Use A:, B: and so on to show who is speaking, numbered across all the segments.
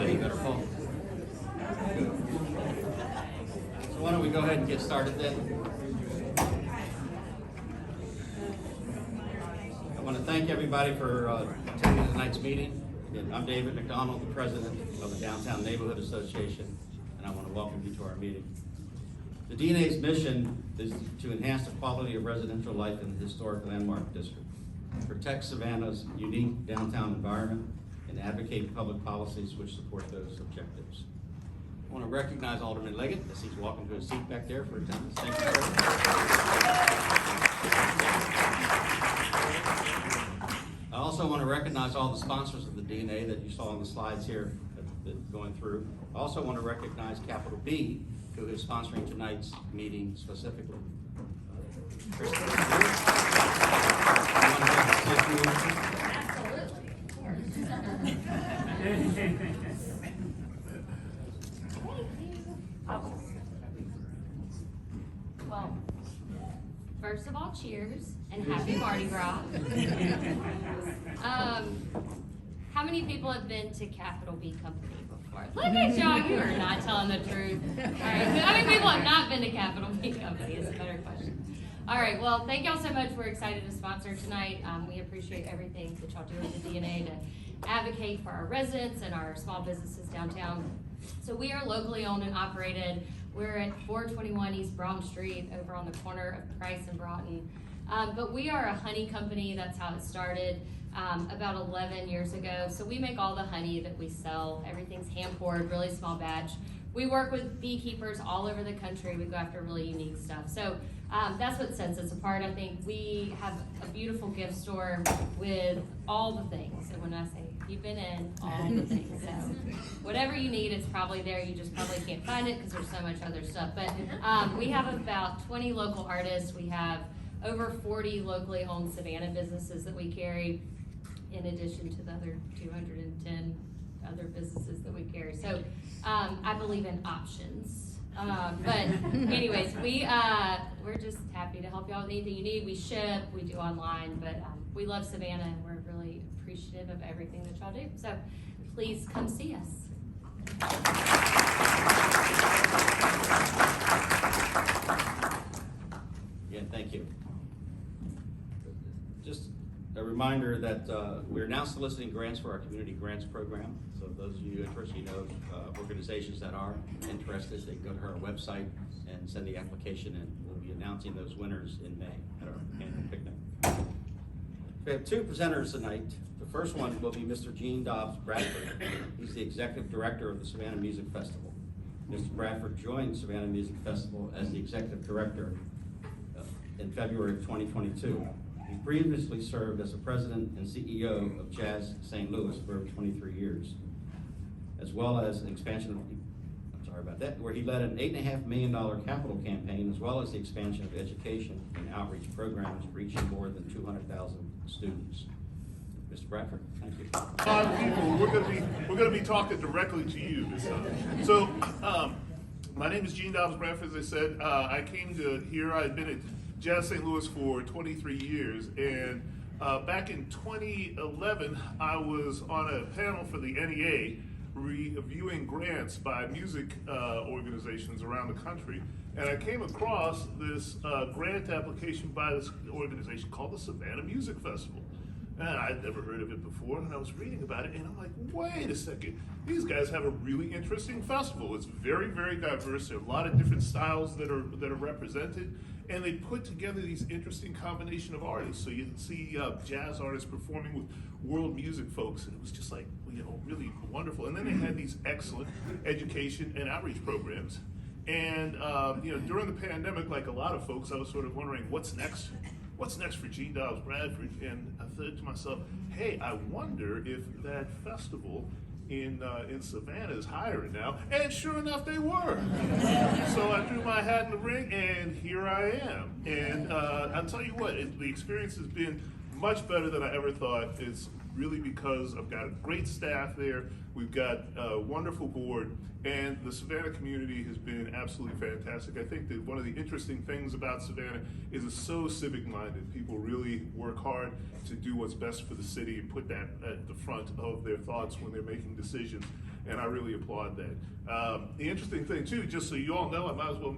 A: You better pull. So why don't we go ahead and get started then? I want to thank everybody for attending tonight's meeting. Again, I'm David McDonald, the president of the Downtown Neighborhood Association, and I want to welcome you to our meeting. The DNA's mission is to enhance the quality of residential life in the historic landmark district, protect Savannah's unique downtown environment, and advocate public policies which support those objectives. I want to recognize Alderman Leggett as he's walking to his seat back there for attendance. Thank you, sir. I also want to recognize all the sponsors of the DNA that you saw on the slides here going through. I also want to recognize Capital B, who is sponsoring tonight's meeting specifically.
B: Well, first of all, cheers and happy Mardi Gras. How many people have been to Capital B Company before? Look at y'all, you are not telling the truth. All right, how many people have not been to Capital B Company is a better question. All right, well, thank y'all so much. We're excited to sponsor tonight. We appreciate everything that y'all do with the DNA to advocate for our residents and our small businesses downtown. So we are locally owned and operated. We're at 421 East Brown Street over on the corner of Price and Broughton. But we are a honey company. That's how it started about 11 years ago. So we make all the honey that we sell. Everything's hand poured, really small batch. We work with beekeepers all over the country. We go after really unique stuff. So that's what sets us apart. I think we have a beautiful gift store with all the things. So when I say you've been in, all the things. So whatever you need, it's probably there. You just probably can't find it because there's so much other stuff. But we have about 20 local artists. We have over 40 locally owned Savannah businesses that we carry, in addition to the other 210 other businesses that we carry. So I believe in options. But anyways, we're just happy to help y'all with anything you need. We ship, we do online, but we love Savannah and we're really appreciative of everything that y'all do. So please come see us.
A: Again, thank you. Just a reminder that we're now soliciting grants for our community grants program. So those of you interested, you know, organizations that are interested, they can go to our website and send the application, and we'll be announcing those winners in May at our annual picnic. We have two presenters tonight. The first one will be Mr. Gene Dobbs Bradford. He's the executive director of the Savannah Music Festival. Mr. Bradford joined Savannah Music Festival as the executive director in February of 2022. He previously served as the president and CEO of Jazz St. Louis for over 23 years, as well as an expansion where he led an $8.5 million capital campaign, as well as the expansion of education and outreach programs reaching more than 200,000 students. Mr. Bradford, thank you.
C: A lot of people, we're gonna be talking directly to you this time. So, my name is Gene Dobbs Bradford, as I said. I came to here, I've been at Jazz St. Louis for 23 years, and back in 2011, I was on a panel for the NEA reviewing grants by music organizations around the country, and I came across this grant application by this organization called the Savannah Music Festival. And I'd never heard of it before, and I was reading about it, and I'm like, wait a second, these guys have a really interesting festival. It's very, very diverse. There are a lot of different styles that are represented, and they put together these interesting combination of artists. So you can see jazz artists performing with world music folks, and it was just like, you know, really wonderful. And then they had these excellent education and outreach programs. And you know, during the pandemic, like a lot of folks, I was sort of wondering, what's next? What's next for Gene Dobbs Bradford? And I thought to myself, hey, I wonder if that festival in Savannah is hiring now. And sure enough, they were. So I threw my hat in the ring, and here I am. And I'll tell you what, the experience has been much better than I ever thought. It's really because I've got a great staff there. We've got a wonderful board, and the Savannah community has been absolutely fantastic. I think that one of the interesting things about Savannah is it's so civic-minded. People really work hard to do what's best for the city and put that at the front of their thoughts when they're making decisions. and I really applaud that. The interesting thing too, just so you all know, I might as well,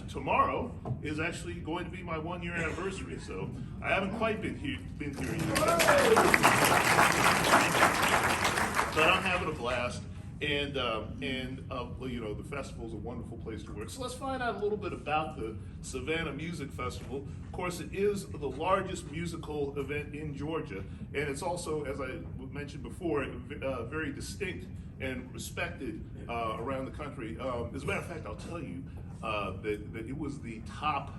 C: tomorrow is actually going to be my 1-year anniversary, so I haven't quite been here yet. But I'm having a blast, and you know, the festival is a wonderful place to work. So let's find out a little bit about the Savannah Music Festival. Of course, it is the largest musical event in Georgia, and it's also, as I mentioned before, very distinct and respected around the country. As a matter of fact, I'll tell you that it was the top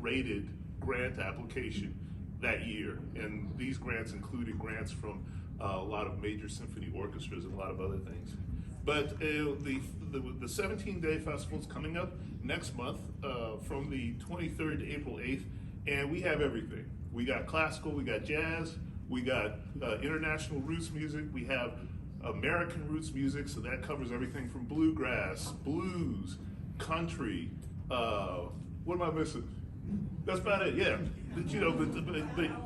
C: rated grant application that year, and these grants included grants from a lot of major symphony orchestras and a lot of other things. But the 17-day festival is coming up next month from the 23rd to April 8th, and we have everything. We got classical, we got jazz, we got international roots music, we have American roots music, so that covers everything from bluegrass, blues, country. What am I missing? That's about it. Yeah, but you know, but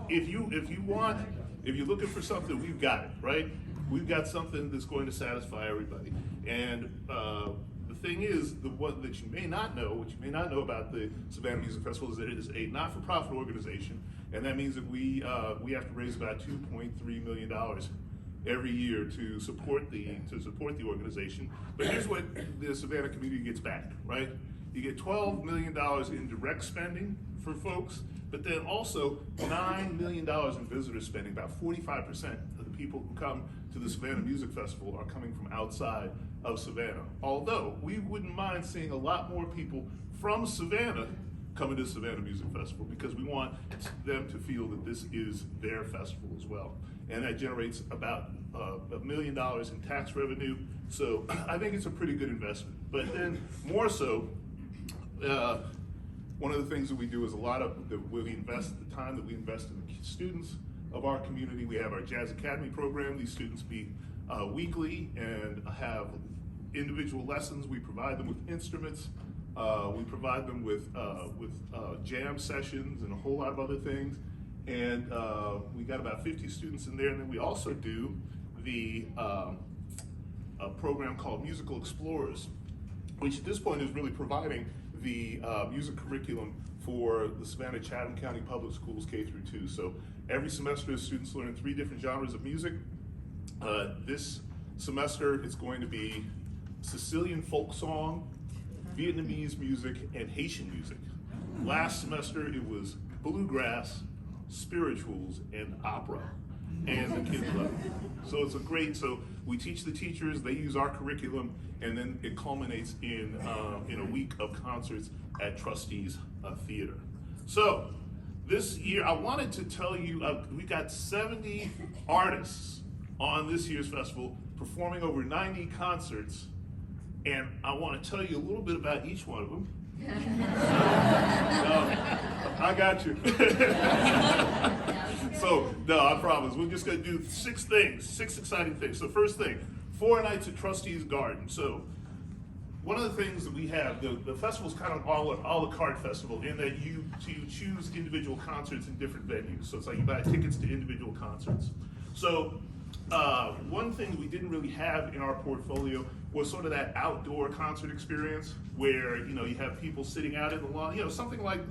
C: if you're looking for something, we've got it, right? We've got something that's going to satisfy everybody. And the thing is, the one that you may not know, what you may not know about the Savannah Music Festival, is that it is a not-for-profit organization, and that means that we have to raise about $2.3 million every year to support the organization. But here's what the Savannah community gets back, right? You get $12 million in direct spending for folks, but then also $9 million in visitor spending. About 45% of the people who come to the Savannah Music Festival are coming from outside of Savannah. Although we wouldn't mind seeing a lot more people from Savannah coming to the Savannah Music Festival, because we want them to feel that this is their festival as well. And that generates about $1 million in tax revenue. So I think it's a pretty good investment. But then more so, one of the things that we do is the time that we invest in the students of our community. We have our Jazz Academy program. These students meet weekly and have individual lessons. We provide them with instruments. We provide them with jam sessions and a whole lot of other things. And we got about 50 students in there. And then we also do a program called Musical Explorers, which at this point is really providing the music curriculum for the Savannah Chatham County Public Schools K through 2. So every semester, students learn 3 different genres of music. This semester, it's going to be Sicilian folk song, Vietnamese music, and Haitian music. Last semester, it was bluegrass, spirituals, and opera. And the kids love it. So it's so we teach the teachers, they use our curriculum, and then it culminates in a week of concerts at Trustees Theater. So this year, I wanted to tell you, we got 70 artists on this year's festival performing over 90 concerts, and I want to tell you a little bit about each one of them. I got you. So, no, I promise. We're just going to do 6 exciting things. So first thing, 4 nights at Trustees Garden. So one of the things that we have, the festival's kind of a la carte festival in that you choose individual concerts in different venues. So it's like you buy tickets to individual concerts. So one thing that we didn't really have in our portfolio was sort of that outdoor concert experience where, you know, you have people sitting out in the lawn, you know, something like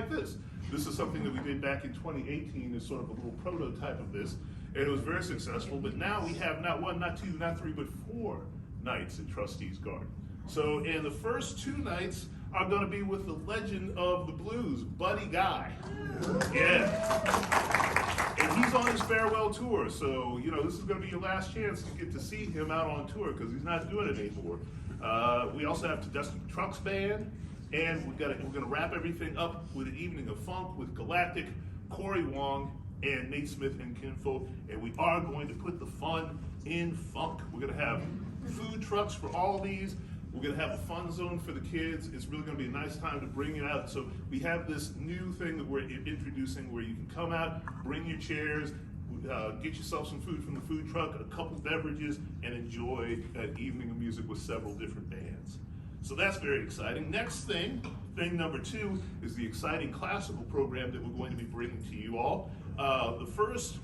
C: this. This is something that we did back in 2018 as sort of a little prototype of this, and it was very successful. But now we have not 1, not 2, not 3, but 4 nights at Trustees Garden. So, and the first 2 nights are going to be with the legend of the blues, Buddy Guy. Yeah. And he's on his farewell tour, so, you know, this is going to be your last chance to get to see him out on tour because he's not doing it anymore. We also have Dusty Trucks Band, and we're going to wrap everything up with an evening of funk with Galactic, Corey Wong, and Nate Smith and Kinfolk, and we are going to put the fun in funk. We're going to have food trucks for all these. We're going to have a fun zone for the kids. It's really going to be a nice time to bring it out. So we have this new thing that we're introducing where you can come out, bring your chairs, get yourself some food from the food truck, a couple beverages, and enjoy an evening of music with several different bands. So that's very exciting. Next thing number 2, is the exciting classical program that we're going to be bringing to you all. The first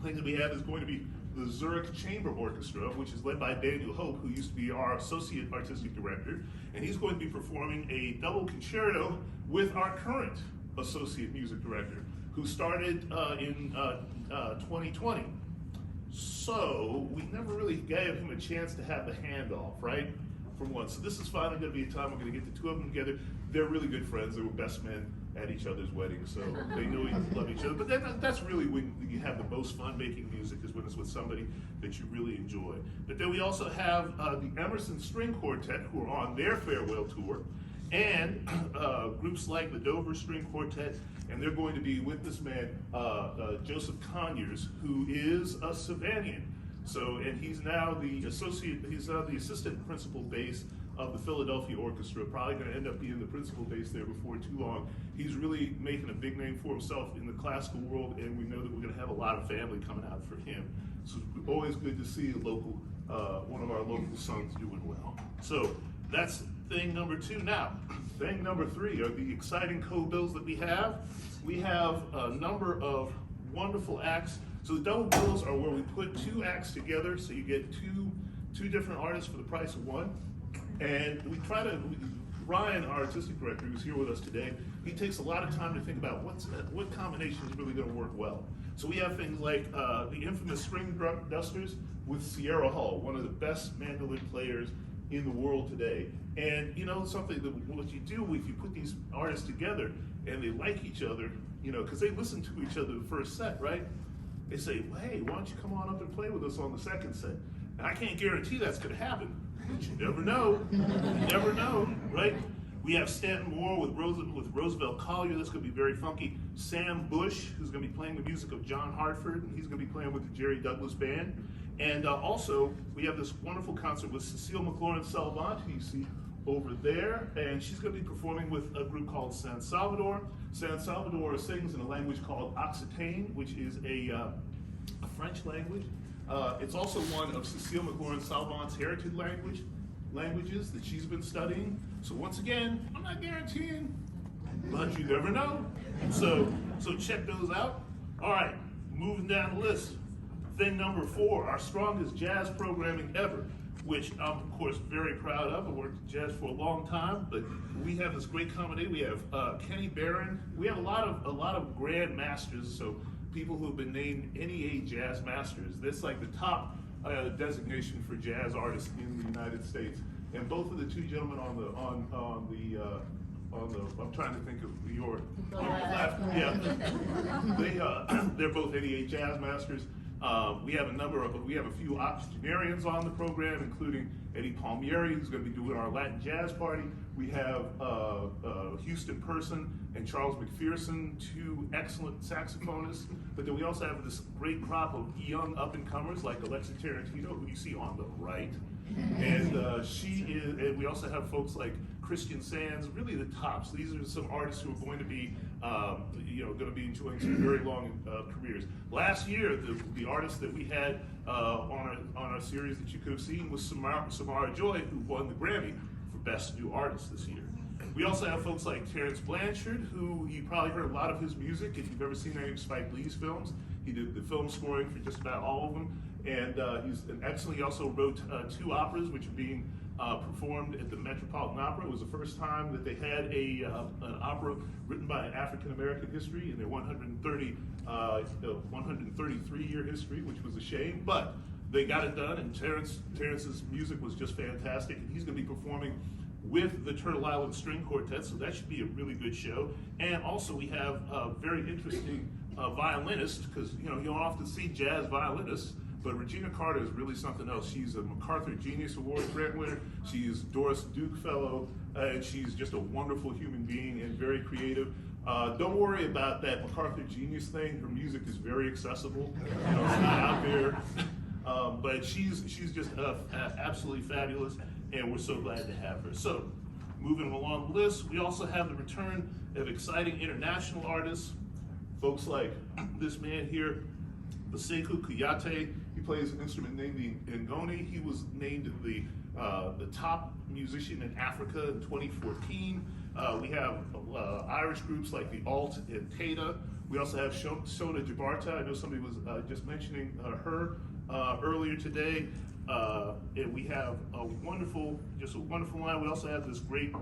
C: thing that we have is going to be the Zurich Chamber Orchestra, which is led by Daniel Hope, who used to be our Associate Artistic Director, and he's going to be performing a double concerto with our current Associate Music Director, who started in 2020. So we never really gave him a chance to have the handoff, right? From one. So this is finally going to be a time we're going to get the two of them together. They're really good friends. They were best men at each other's weddings, so they know and love each other. But that's really when you have the most fun making music, is when it's with somebody that you really enjoy. But then we also have the Emerson String Quartet, who are on their farewell tour, and groups like the Dover String Quartet, and they're going to be with this man, Joseph Conyers, who is a Savannian. So, and he's now the assistant principal bass of the Philadelphia Orchestra, probably going to end up being the principal bass there before too long. He's really making a big name for himself in the classical world, and we know that we're going to have a lot of family coming out for him. So it's always good to see a local, one of our local sons doing well. So that's thing number 2. Now, thing number 3 are the exciting co-bills that we have. We have a number of wonderful acts. So the double bills are where we put 2 acts together, so you get two different artists for the price of one. And we try to, Ryan, our artistic director, who's here with us today, he takes a lot of time to think about what combination is really going to work well. So we have things like the infamous String Dusters with Sierra Hull, one of the best mandolin players in the world today. And you know, something that what you do if you put these artists together and they like each other, you know, because they listen to each other the first set, right? They say, well, hey, why don't you come on up and play with us on the second set? And I can't guarantee that's going to happen, but you never know. You never know, right? We have Stanton Moore with Roosevelt Collier. That's going to be very funky. Sam Bush, who's going to be playing the music of John Hartford, and he's going to be playing with the Jerry Douglas Band. And also, we have this wonderful concert with Cecile McLaurin-Salvant, who you see over there, and she's going to be performing with a group called San Salvador. San Salvador sings in a language called Occitane, which is a French language. It's also one of Cecile McLaurin-Salvant's heritage languages that she's been studying. So once again, I'm not guaranteeing, but you never know. So check those out. All right, moving down the list. Thing number 4, our strongest jazz programming ever, which I'm of course very proud of. I worked in jazz for a long time, but we have this great combination. We have Kenny Barron. We have a lot of grand masters, so people who have been named NEA Jazz Masters. That's like the top designation for jazz artists in the United States. And both of the 2 gentlemen on the I'm trying to think of your on the left. Yeah, they're both NEA Jazz Masters. We have a few octogenarians on the program, including Eddie Palmieri, who's going to be doing our Latin Jazz Party. We have Houston Person and Charles McPherson, 2 excellent saxophonists. But then we also have this great crop of young up-and-comers like Alexa Tarantino, who you see on the right. And and we also have folks like Christian Sands, really the tops. These are some artists who are going to be, going to be enjoying some very long careers. Last year, the artist that we had on our series that you could have seen was Samara Joy, who won the Grammy for Best New Artist this year. We also have folks like Terrence Blanchard, who you probably heard a lot of his music if you've ever seen any of Spike Lee's films. He did the film scoring for just about all of them. And he's an excellent. He also wrote 2 operas, which are being performed at the Metropolitan Opera. It was the first time that they had an opera written by an African American history in their 133-year history, which was a shame. But they got it done, and Terrence's music was just fantastic. And he's going to be performing with the Turtle Island String Quartet, so that should be a really good show. And also we have a very interesting violinist, because you don't often see jazz violinists. But Regina Carter is really something else. She's a MacArthur Genius Award grant winner. She's Doris Duke Fellow, and she's just a wonderful human being and very creative. Don't worry about that MacArthur Genius thing. Her music is very accessible. It's not out there. But she's just absolutely fabulous, and we're so glad to have her. So, moving along the list, we also have the return of exciting international artists. Folks like this man here, Sekou Kouyaté. He plays an instrument named the ngoni. He was named the top musician in Africa in 2014. We have Irish groups like the Alt and Tata. We also have Shona Jabarta. I know somebody was just mentioning her. earlier today. And we have a wonderful line. We also have this great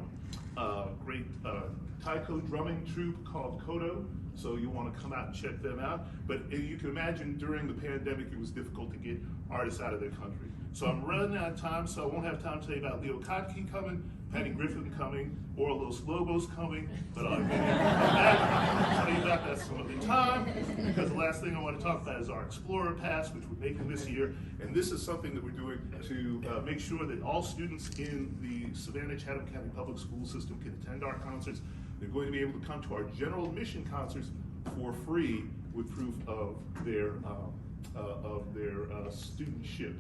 C: taiko drumming troupe called Kodo. So you want to come out and check them out. But you can imagine during the pandemic, it was difficult to get artists out of their country. So I'm running out of time, so I won't have time to tell you about Leo Kotke coming, Patty Griffin coming, or Los Lobos coming, but I'll tell you about that some other time, because the last thing I want to talk about is our Explorer Pass, which we're making this year, and this is something that we're doing to make sure that all students in the Savannah Chatham County Public School System can attend our concerts. They're going to be able to come to our general admission concerts for free with proof of their studentship.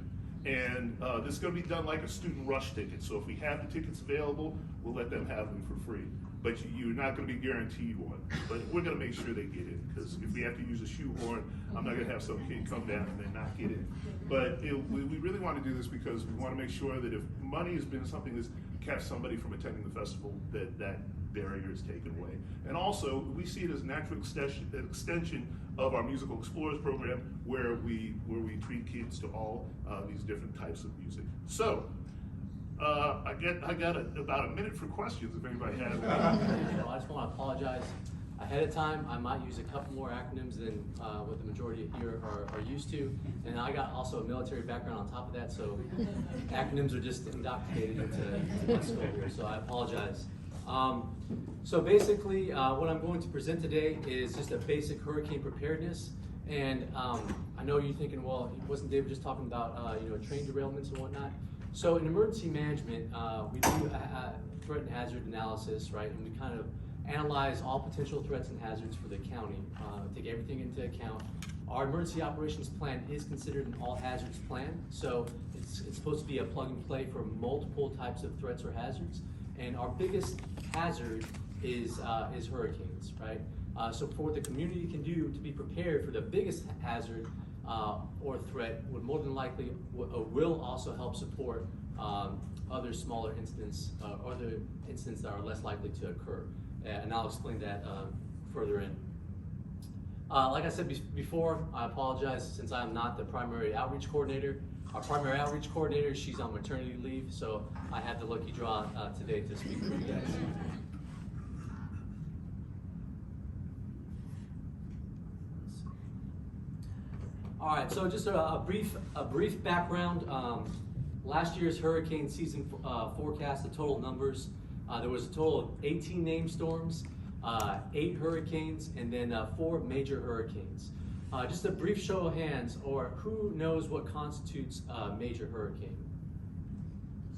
C: And this is going to be done like a student rush ticket. So if we have the tickets available, we'll let them have them for free. But you're not going to be guaranteed one. But we're going to make sure they get in, because if we have to use a shoehorn, I'm not going to have some kid come down and then not get in. But we really want to do this because we want to make sure that if money has been something that's kept somebody from attending the festival, that barrier is taken away. And also, we see it as a natural extension of our Musical Explorers program, where we treat kids to all these different types of music. So, I got about a minute for questions if anybody has any.
D: I just want to apologize ahead of time. I might use a couple more acronyms than what the majority here are used to. And I got also a military background on top of that, so acronyms are just indoctrinated into my skull here, so I apologize. So basically, what I'm going to present today is just a basic hurricane preparedness. And I know you're thinking, well, wasn't David just talking about train derailments and whatnot? So in emergency management, we do threat and hazard analysis, right? And we kind of analyze all potential threats and hazards for the county, take everything into account. Our emergency operations plan is considered an all hazards plan. So it's supposed to be a plug and play for multiple types of threats or hazards. And our biggest hazard is hurricanes, right? So for what the community can do to be prepared for the biggest hazard or threat would more than likely will also help support other smaller incidents, other incidents that are less likely to occur. And I'll explain that further in. Like I said before, I apologize since I'm not the primary outreach coordinator. Our primary outreach coordinator, she's on maternity leave, so I had the lucky draw today to speak with you guys. All right, so just a brief background. Last year's hurricane season forecast, the total numbers, there was a total of 18 named storms, 8 hurricanes, and then 4 major hurricanes. Just a brief show of hands, or who knows what constitutes a major hurricane?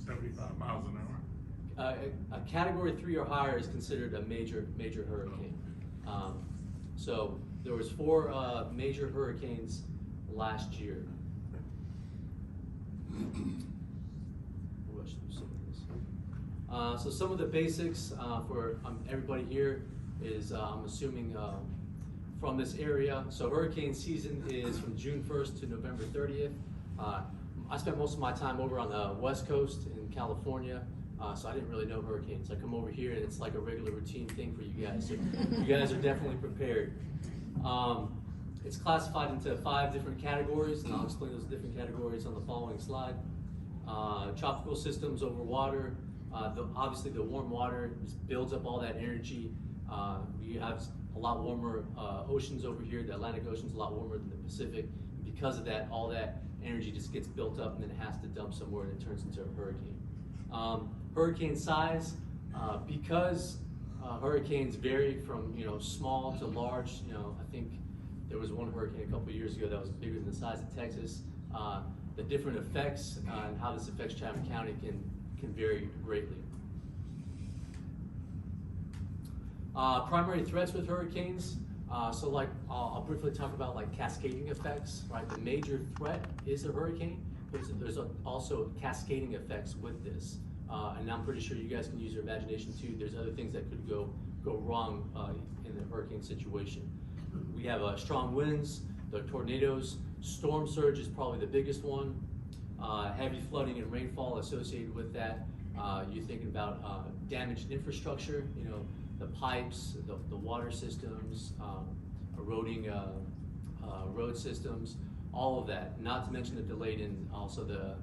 E: 75 miles an hour.
D: A category 3 or higher is considered a major hurricane. So there was 4 major hurricanes last year. So some of the basics for everybody here is, I'm assuming, from this area. So hurricane season is from June 1st to November 30th. I spent most of my time over on the West Coast in California, so I didn't really know hurricanes. I come over here and it's like a regular routine thing for you guys. So you guys are definitely prepared. It's classified into 5 different categories, and I'll explain those different categories on the following slide. Tropical systems over water. Obviously the warm water just builds up all that energy. You have a lot warmer oceans over here. The Atlantic Ocean's a lot warmer than the Pacific. And because of that, all that energy just gets built up and then it has to dump somewhere and it turns into a hurricane. Hurricane size, because hurricanes vary from small to large. I think there was one hurricane a couple of years ago that was bigger than the size of Texas. The different effects and how this affects Chatham County can vary greatly. Primary threats with hurricanes. So like I'll briefly talk about like cascading effects, right? The major threat is a hurricane, but there's also cascading effects with this. And I'm pretty sure you guys can use your imagination too. There's other things that could go wrong in the hurricane situation. We have strong winds, the tornadoes, storm surge is probably the biggest one. Heavy flooding and rainfall associated with that. You're thinking about damaged infrastructure, the pipes, the water systems, eroding road systems. all of that, not to mention the delayed in also the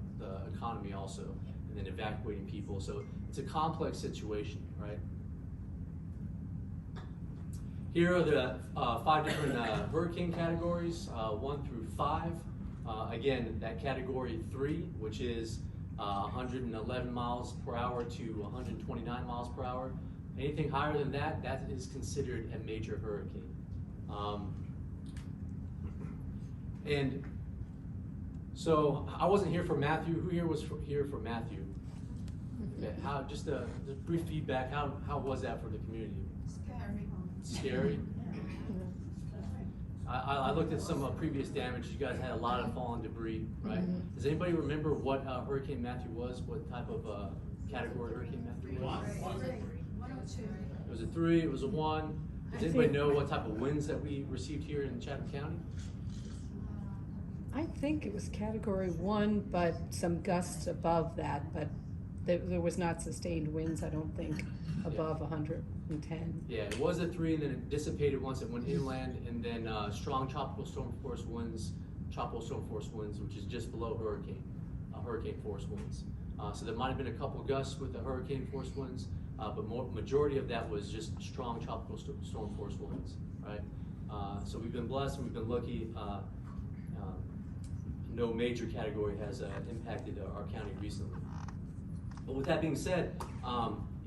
D: economy also, and then evacuating people. So it's a complex situation, right? Here are the 5 different hurricane categories, 1 through 5. Again, that category 3, which is 111 miles per hour to 129 miles per hour. Anything higher than that, that is considered a major hurricane. And so I wasn't here for Matthew. Who here was here for Matthew? Okay, just a brief feedback. How was that for the community? Scary. I looked at some previous damage. You guys had a lot of fallen debris, right? Does anybody remember what Hurricane Matthew was? What type of category Hurricane Matthew was?
F: 102.
D: It was a 3. It was a 1. Does anybody know what type of winds that we received here in Chatham County?
G: I think it was category 1, but some gusts above that, but there was not sustained winds, I don't think, above 110.
D: Yeah, it was a 3, and then it dissipated once it went inland, and then strong tropical storm force winds, which is just below hurricane force winds. So there might have been a couple gusts with the hurricane force winds, but majority of that was just strong tropical storm force winds, right? So we've been blessed and we've been lucky. No major category has impacted our county recently. But with that being said,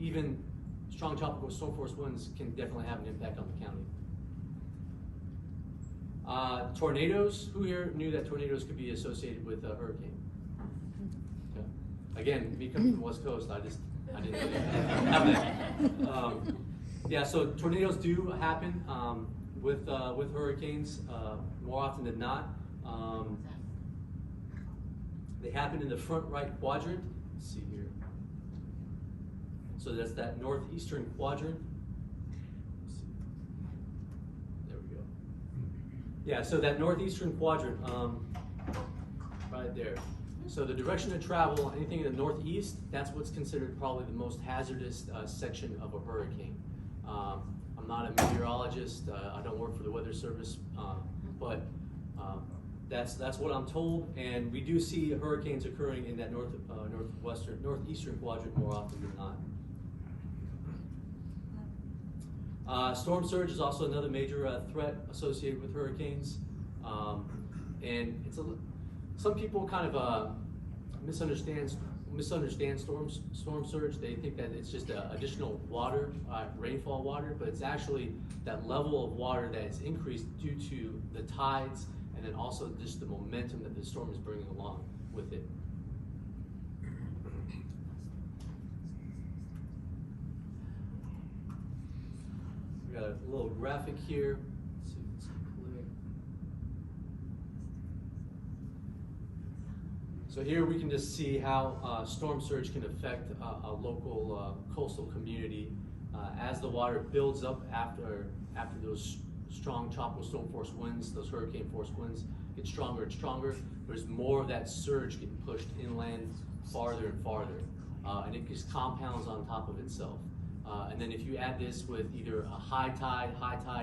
D: even strong tropical storm force winds can definitely have an impact on the county. Tornadoes, who here knew that tornadoes could be associated with a hurricane? Okay. Again, me coming from the West Coast, I didn't really have that. Yeah, so tornadoes do happen with hurricanes more often than not. They happen in the front right quadrant. Let's see here. So that's that northeastern quadrant. There we go. Yeah, so that northeastern quadrant, right there. So the direction of travel, anything in the northeast, that's what's considered probably the most hazardous section of a hurricane. I'm not a meteorologist. I don't work for the Weather Service, but that's what I'm told. And we do see hurricanes occurring in that northeastern quadrant more often than not. Storm surge is also another major threat associated with hurricanes, and some people kind of misunderstand storm surge. They think that it's just additional water, rainfall water, but it's actually that level of water that is increased due to the tides, and then also just the momentum that the storm is bringing along with it. We got a little graphic here. Let's see if it's clear. So here we can just see how storm surge can affect a local coastal community as the water builds up after those strong tropical storm force winds, those hurricane force winds get stronger and stronger. There's more of that surge getting pushed inland farther and farther, and it just compounds on top of itself. And then if you add this with either a high tide,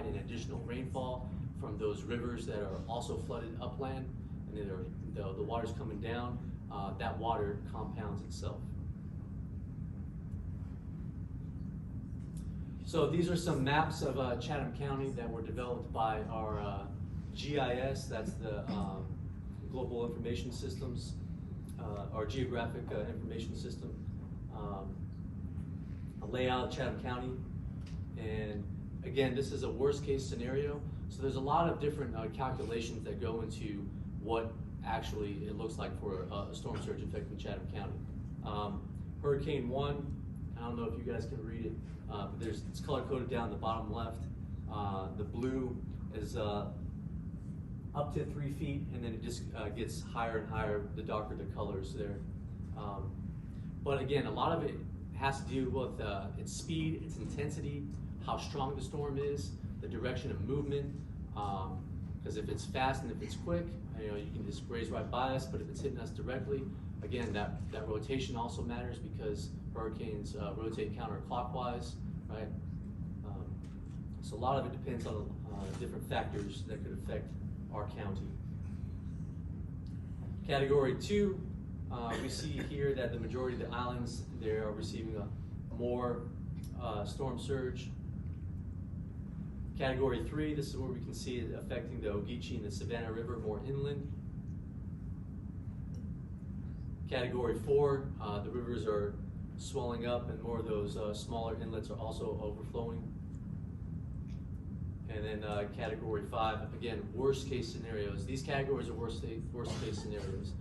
D: and additional rainfall from those rivers that are also flooded upland, and then the water's coming down, that water compounds itself. So these are some maps of Chatham County that were developed by our GIS, that's the Global Information Systems, our Geographic Information System. A layout of Chatham County, and again, this is a worst case scenario, so there's a lot of different calculations that go into what actually it looks like for a storm surge affecting Chatham County. Hurricane 1, I don't know if you guys can read it, but it's color coded down the bottom left. The blue is up to 3 feet, and then it just gets higher and higher the darker the colors there. But again, a lot of it has to do with its speed, its intensity, how strong the storm is, the direction of movement. Because if it's fast and if it's quick, you can just graze right by us. But if it's hitting us directly, again, that rotation also matters because hurricanes rotate counterclockwise, right? So a lot of it depends on different factors that could affect our county. Category 2, we see here that the majority of the islands, they are receiving more storm surge. Category 3, this is where we can see it affecting the Ogeechee and the Savannah River more inland. Category 4, the rivers are swelling up and more of those smaller inlets are also overflowing. And then Category 5, again, worst case scenarios. These categories are worst case scenarios.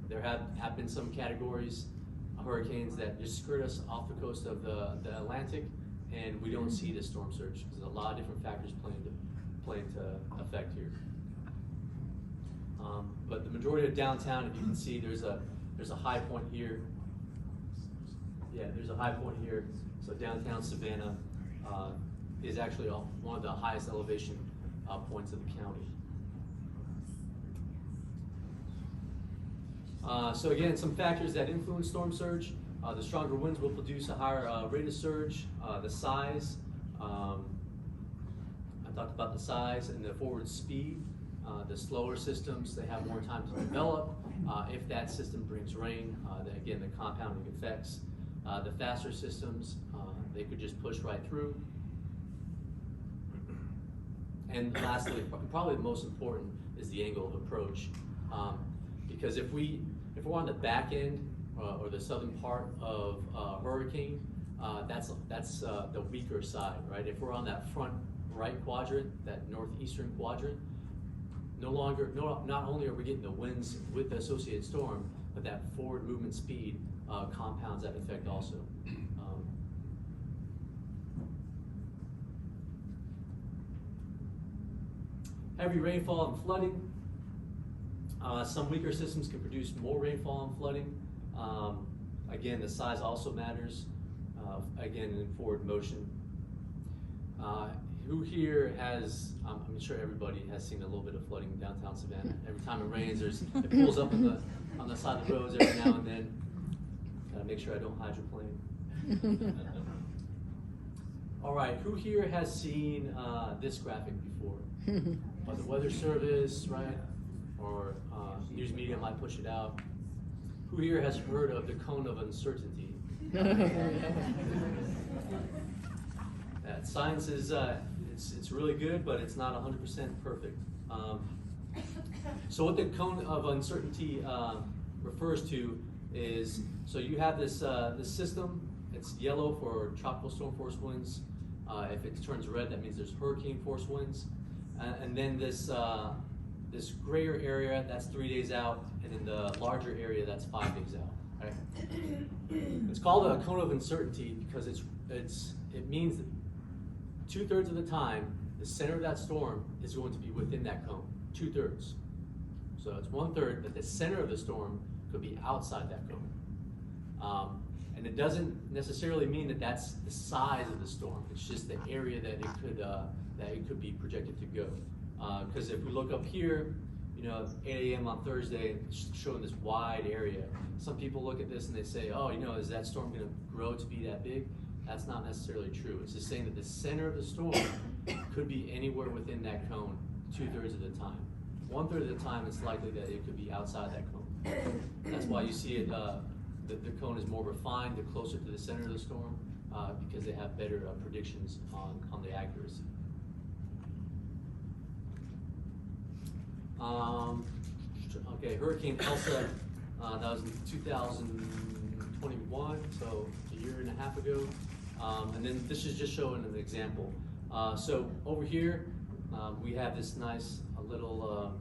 D: There have been some categories, hurricanes that just skirt us off the coast of the Atlantic, and we don't see the storm surge because a lot of different factors playing to effect here. But the majority of downtown, if you can see, there's a high point here. Yeah, there's a high point here. So downtown Savannah is actually one of the highest elevation points of the county. So again, some factors that influence storm surge. The stronger winds will produce a higher rate of surge. The size, I talked about the size and the forward speed. The slower systems, they have more time to develop. If that system brings rain, then again, the compounding effects. The faster systems, they could just push right through. And lastly, probably the most important is the angle of approach. Because if we're on the back end or the southern part of a hurricane, that's the weaker side, right? If we're on that front right quadrant, that northeastern quadrant, not only are we getting the winds with the associated storm, but that forward movement speed compounds that effect also. Heavy rainfall and flooding. Some weaker systems can produce more rainfall and flooding. Again, the size also matters. Again, in forward motion. Who here has, I'm sure everybody has seen a little bit of flooding in downtown Savannah. Every time it rains, it pulls up on the side of the roads every now and then. Gotta make sure I don't hydroplane. All right, who here has seen this graphic before? The Weather Service, right? Or news media might push it out. Who here has heard of the cone of uncertainty? Science is it's really good, but it's not 100% perfect. So what the cone of uncertainty refers to is, so you have this system. It's yellow for tropical storm force winds. If it turns red, that means there's hurricane force winds. And then this grayer area, that's 3 days out, and then the larger area, that's 5 days out. Right? It's called a cone of uncertainty because it means that 2/3 of the time, the center of that storm is going to be within that cone. 2/3. So it's 1/3 that the center of the storm could be outside that cone. And it doesn't necessarily mean that that's the size of the storm. It's just the area that it could be projected to go. Because if we look up here, 8 a.m. on Thursday, it's showing this wide area. Some people look at this and they say, oh, is that storm going to grow to be that big? That's not necessarily true. It's just saying that the center of the storm could be anywhere within that cone 2/3 of the time. 1/3 of the time, it's likely that it could be outside that cone. That's why you see it. The cone is more refined the closer to the center of the storm because they have better predictions on the accuracy. Okay, Hurricane Elsa, that was in 2021, so a year and a half ago. And then this is just showing an example. So over here, we have this nice little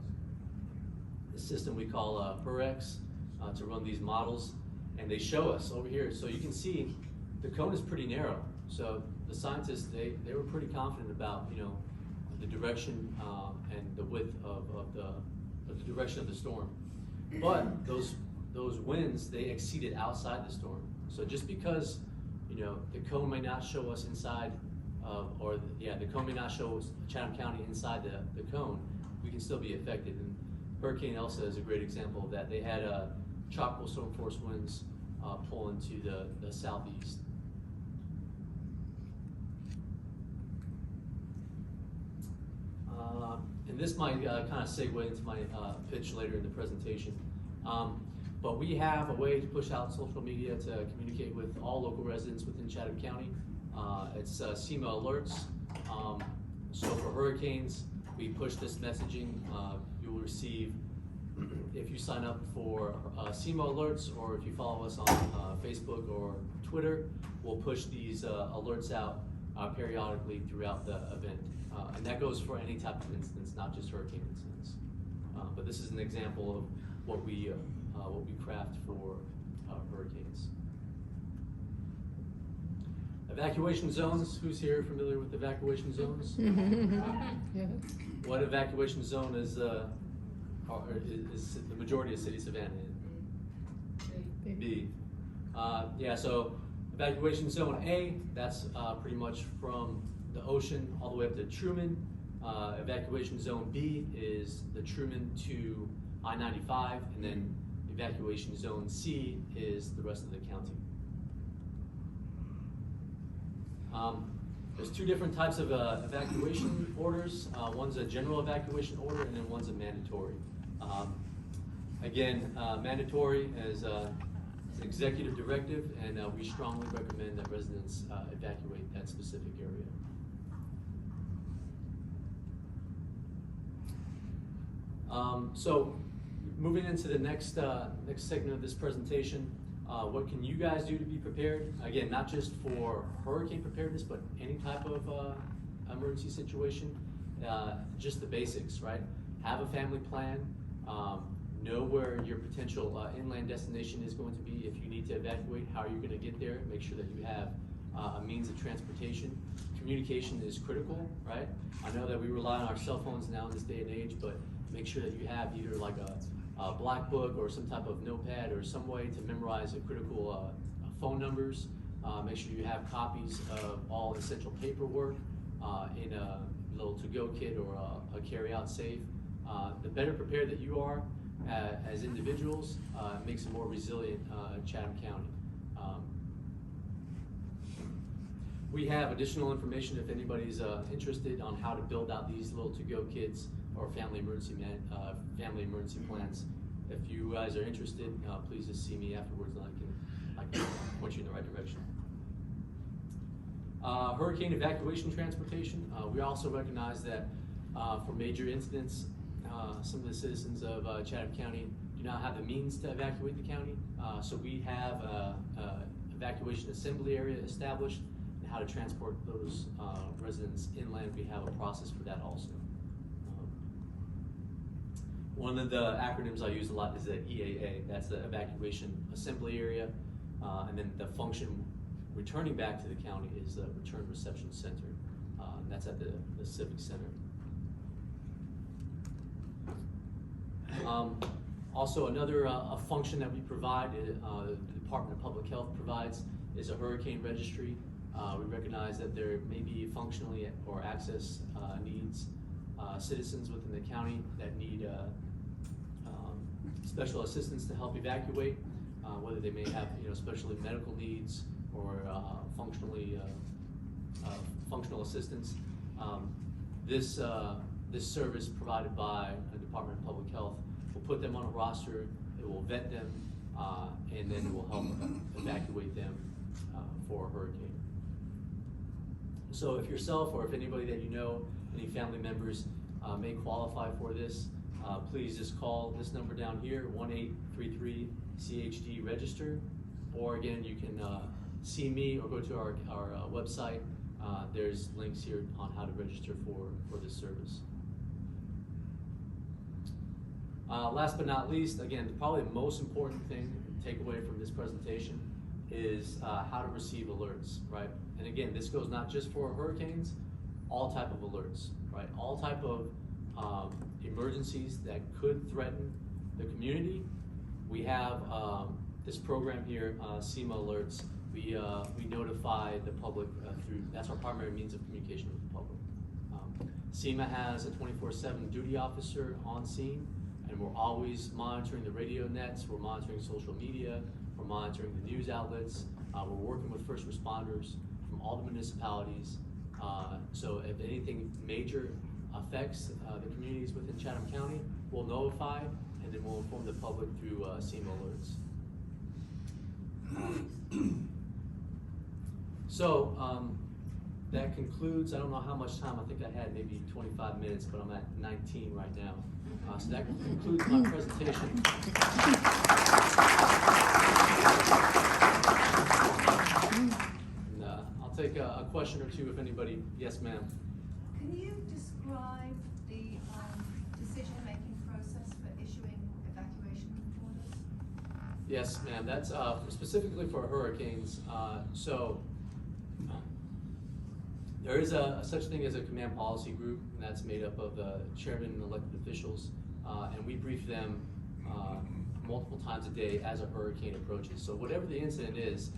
D: system we call HURX to run these models. And they show us over here, so you can see the cone is pretty narrow. So the scientists, they were pretty confident about the direction and the width of the direction of the storm. But those winds, they exceeded outside the storm. So just because the cone may not show us inside, the cone may not show us Chatham County inside the cone, we can still be affected. And Hurricane Elsa is a great example of that. They had tropical storm force winds pulling to the southeast. and this might kind of segue into my pitch later in the presentation. But we have a way to push out social media to communicate with all local residents within Chatham County. It's CEMA alerts. So for hurricanes, we push this messaging. You will receive, if you sign up for CEMA alerts, or if you follow us on Facebook or Twitter, we'll push these alerts out periodically throughout the event. And that goes for any type of incidents, not just hurricane incidents. But this is an example of what we craft for hurricanes. Evacuation zones. Who's here familiar with evacuation zones?
G: Yeah.
D: What evacuation zone is the majority of city Savannah in? B. Yeah, so evacuation zone A, that's pretty much from the ocean all the way up to Truman. Evacuation zone B is the Truman to I-95, and then evacuation zone C is the rest of the county. There's two different types of evacuation orders. One's a general evacuation order, and then one's a mandatory. Again, mandatory is an executive directive, and we strongly recommend that residents evacuate that specific area. So moving into the next segment of this presentation, what can you guys do to be prepared? Again, not just for hurricane preparedness, but any type of emergency situation. Just the basics, right? Have a family plan. Know where your potential inland destination is going to be. If you need to evacuate, how are you going to get there? Make sure that you have a means of transportation. Communication is critical, right? I know that we rely on our cell phones now in this day and age, but make sure that you have either like a black book or some type of notepad or some way to memorize the critical phone numbers. Make sure you have copies of all essential paperwork in a little to-go kit or a carry-out safe. The better prepared that you are as individuals makes a more resilient Chatham County. We have additional information if anybody's interested on how to build out these little to-go kits or family emergency plans. If you guys are interested, please just see me afterwards, and I can point you in the right direction. Hurricane evacuation transportation. We also recognize that for major incidents, some of the citizens of Chatham County do not have the means to evacuate the county. So we have an evacuation assembly area established, and how to transport those residents inland. We have a process for that also. One of the acronyms I use a lot is the EAA. That's the evacuation assembly area. And then the function returning back to the county is the return reception center. That's at the Civic Center. Also, another a function that we provide, the Department of Public Health provides, is a hurricane registry. We recognize that there may be functionally or access needs citizens within the county that need special assistance to help evacuate, whether they may have special medical needs or functional assistance. This service provided by the Department of Public Health will put them on a roster. It will vet them, and then it will help evacuate them for a hurricane. So if yourself or if anybody that you know, any family members may qualify for this, please just call this number down here, 1-833-CHD-REGISTER, or again, you can see me or go to our website. There's links here on how to register for this service. Last but not least, again, probably the most important thing to take away from this presentation is how to receive alerts, right? And again, this goes not just for hurricanes, all type of alerts, right? All type of emergencies that could threaten the community. We have this program here, CEMA alerts. We notify the public through, that's our primary means of communication with the public. CEMA has a 24/7 duty officer on scene, and we're always monitoring the radio nets, we're monitoring social media, we're monitoring the news outlets, we're working with first responders from all the municipalities. So if anything major affects the communities within Chatham County, we'll notify, and then we'll inform the public through CEMA alerts. So that concludes, I don't know how much time, I think I had maybe 25 minutes, but I'm at 19 right now. So that concludes my presentation. And, I'll take a question or two if anybody, yes ma'am.
F: Can you describe the decision-making process for issuing evacuation orders?
D: Yes, ma'am. That's specifically for hurricanes. So there is a such thing as a command policy group, and that's made up of the chairman and elected officials, and we brief them multiple times a day as a hurricane approaches. So whatever the incident is,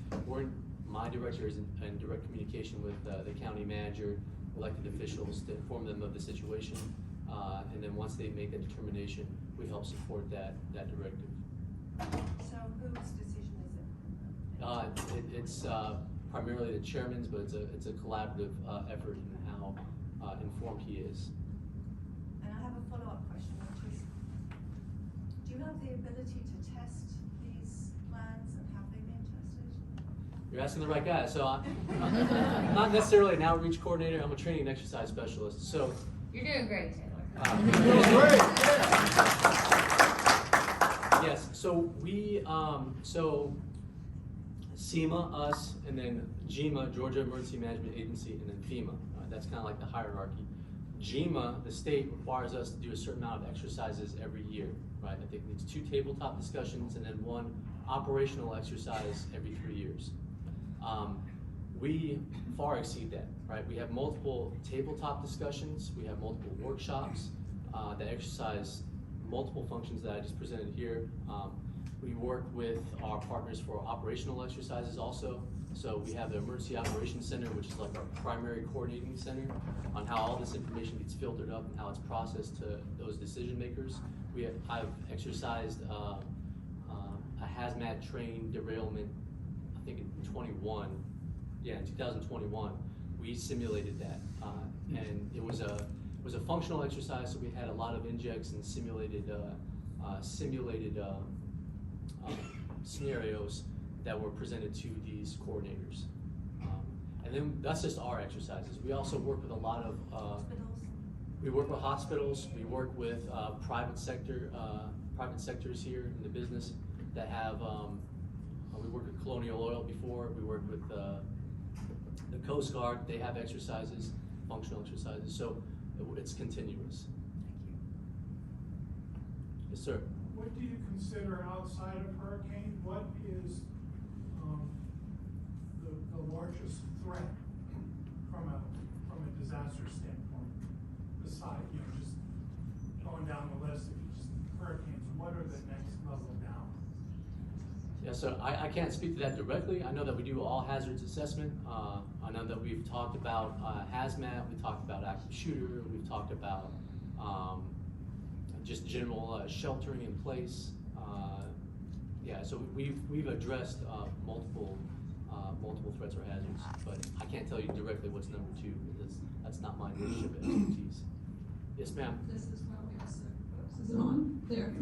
D: my director is in direct communication with the county manager, elected officials to inform them of the situation, and then once they make that determination, we help support that directive.
F: So whose decision is it?
D: It's primarily the chairman's, but it's a collaborative effort in how informed he is.
F: And I have a follow-up question, which is, do you have the ability to test these plans, and have they been tested?
D: You're asking the right guy. So I'm not necessarily an outreach coordinator. I'm a training and exercise specialist. So
B: You're doing great, Taylor.
D: yes. So we so CEMA, us, and then GEMA, Georgia Emergency Management Agency, and then FEMA. That's kind of like the hierarchy. GEMA, the state, requires us to do a certain amount of exercises every year, right? I think it's 2 tabletop discussions and then 1 operational exercise every 3 years. We far exceed that, right? We have multiple tabletop discussions. We have multiple workshops that exercise multiple functions that I just presented here. We work with our partners for operational exercises also. So we have the Emergency Operations Center, which is like our primary coordinating center on how all this information gets filtered up and how it's processed to those decision makers. I've exercised a hazmat train derailment, I think in 2021, we simulated that. And it was a functional exercise, so we had a lot of injects and simulated scenarios that were presented to these coordinators. And then that's just our exercises. We also work with a lot of,
F: Hospitals?
D: we work with hospitals, we work with private sectors here in the business that have, we worked with Colonial Oil before, we worked with the Coast Guard, they have exercises, functional exercises, so it's continuous.
F: Thank you.
D: Yes, sir.
H: What do you consider outside of hurricane? What is the largest threat from a disaster standpoint? Besides, just going down the list of just hurricanes, what are the next level down?
D: Yeah, so I can't speak to that directly. I know that we do all hazards assessment. I know that we've talked about hazmat, we talked about active shooter, we've talked about just general sheltering in place. Yeah, so we've addressed multiple threats or hazards, but I can't tell you directly what's number 2 because that's not my leadership expertise. Yes, ma'am.
I: This is why we asked the folks. Is it on? There.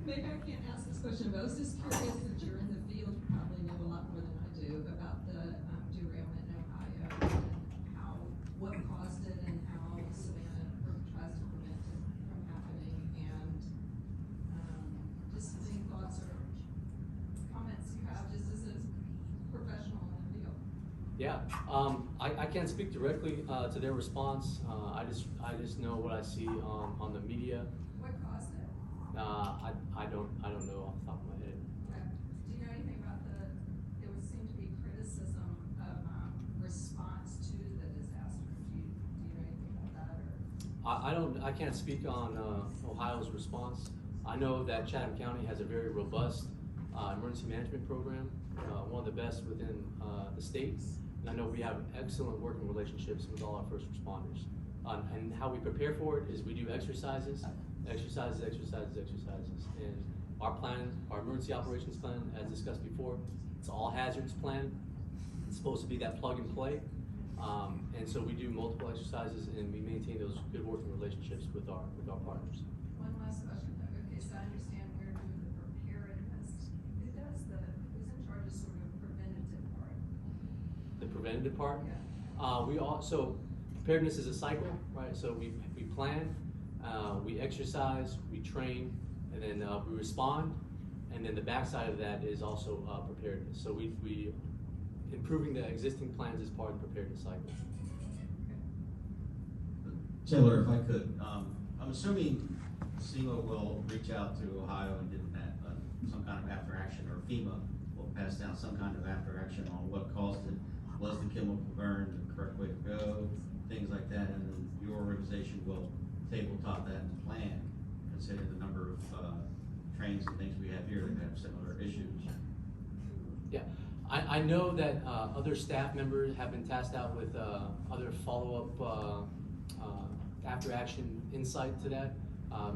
I: Maybe I can't ask this question, but I was just curious that you're in the field, you probably know a lot more than I do about the derailment in Ohio and what caused it and how Savannah tries to prevent it from happening, and just any thoughts or comments you have just as a professional in the field.
D: Yeah, I can't speak directly to their response. I just know what I see on the media.
I: What caused it?
D: I don't know off the top of my head.
I: Okay. Do you know anything about there would seem to be criticism of response to the disaster? Do you know anything about that? Or?
D: I can't speak on Ohio's response. I know that Chatham County has a very robust emergency management program, one of the best within the state. And I know we have excellent working relationships with all our first responders. And how we prepare for it is we do exercises. And our plan, our emergency operations plan, as discussed before, it's all hazards plan. It's supposed to be that plug and play. And so we do multiple exercises and we maintain those good working relationships with our partners.
I: One last question though. Okay, so I understand we're doing the preparedness. Who's in charge of sort of preventative part?
D: The preventative part?
I: Yeah.
D: So preparedness is a cycle, right? So we plan, we exercise, we train, and then we respond. And then the backside of that is also preparedness. So we improving the existing plans is part of the preparedness cycle.
A: Taylor, if I could, I'm assuming CEMA will reach out to Ohio and get some kind of after action, or FEMA will pass down some kind of after action on what caused it. Was the chemical burn the correct way to go? Things like that, and then your organization will tabletop that in the plan, considering the number of trains and things we have here that have similar issues.
D: Yeah, I know that other staff members have been tasked out with other follow-up after action insight to that.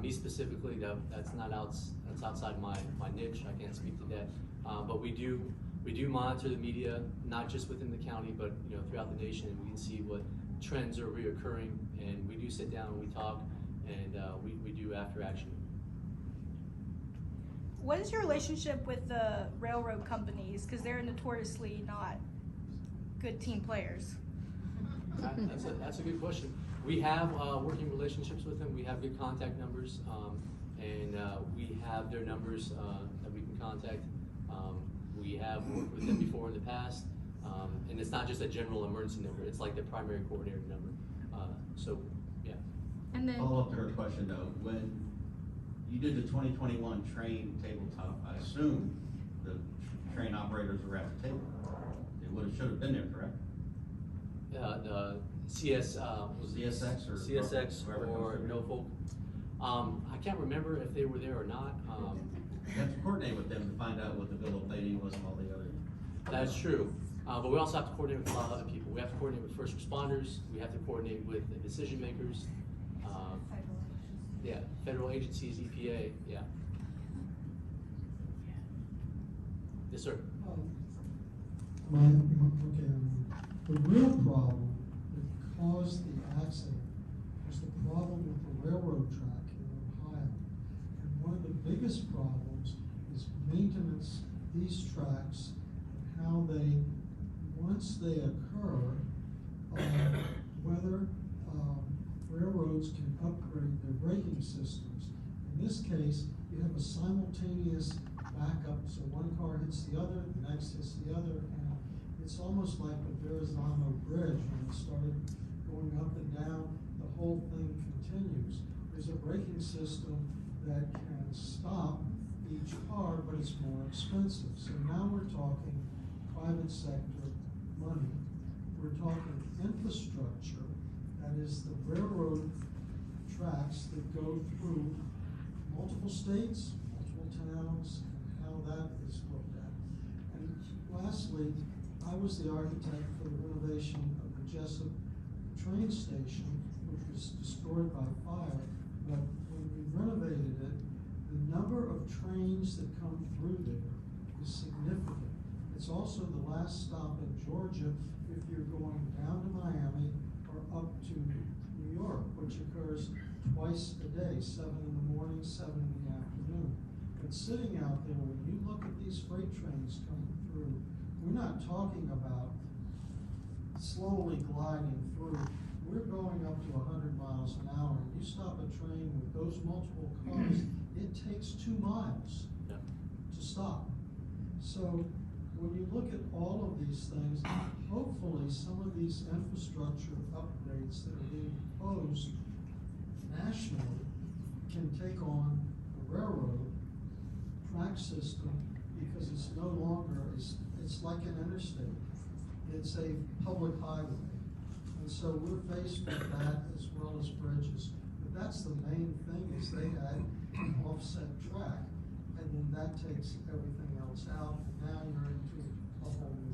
D: Me specifically, that's outside my niche. I can't speak to that. But we do monitor the media, not just within the county, but throughout the nation. We can see what trends are reoccurring, and we do sit down and we talk, and we do after action.
J: What is your relationship with the railroad companies? Because they're notoriously not good team players.
D: That's a good question. We have working relationships with them. We have good contact numbers, and we have their numbers that we can contact. We have worked with them before in the past, and it's not just a general emergency number. It's like the primary coordinator number. So, yeah.
J: And then
A: Follow up to her question though, when you did the 2021 train tabletop, I assume the train operators were at the table. They should have been there, correct?
D: The CS was
A: CSX or
D: CSX
A: whoever
D: or
A: comes through.
D: Norfolk. I can't remember if they were there or not.
A: You have to coordinate with them to find out what the bill of lading was and all the other.
D: That's true. But we also have to coordinate with a lot of other people. We have to coordinate with first responders. We have to coordinate with the decision makers. Yeah, federal agencies, EPA. Yeah. Yes, sir.
K: The real problem that caused the accident was the problem with the railroad track in Ohio. And one of the biggest problems is maintenance of these tracks and how they, once they occur, whether railroads can upgrade their braking systems. In this case, you have a simultaneous backup, so one car hits the other, the next hits the other, and it's almost like the Verrazano Bridge when it started going up and down, the whole thing continues. There's a braking system that can stop each car, but it's more expensive. So now we're talking private sector money. We're talking infrastructure, that is the railroad tracks that go through multiple states, multiple towns, and how that is looked at. And lastly, I was the architect for the renovation of the Jessup train station, which was destroyed by fire. But when we renovated it, the number of trains that come through there is significant. It's also the last stop in Georgia if you're going down to Miami or up to New York, which occurs twice a day, 7 in the morning, 7 in the afternoon. But sitting out there, when you look at these freight trains coming through, we're not talking about slowly gliding through. We're going up to 100 miles an hour. You stop a train with those multiple cars, it takes 2 miles to stop. So when you look at all of these things, hopefully some of these infrastructure upgrades that are being proposed nationally can take on the railroad track system, because it's no longer, it's like an interstate. It's a public highway. And so we're faced with that as well as bridges. But that's the main thing, is they had an offset track, and then that takes everything else out, and now you're into a whole new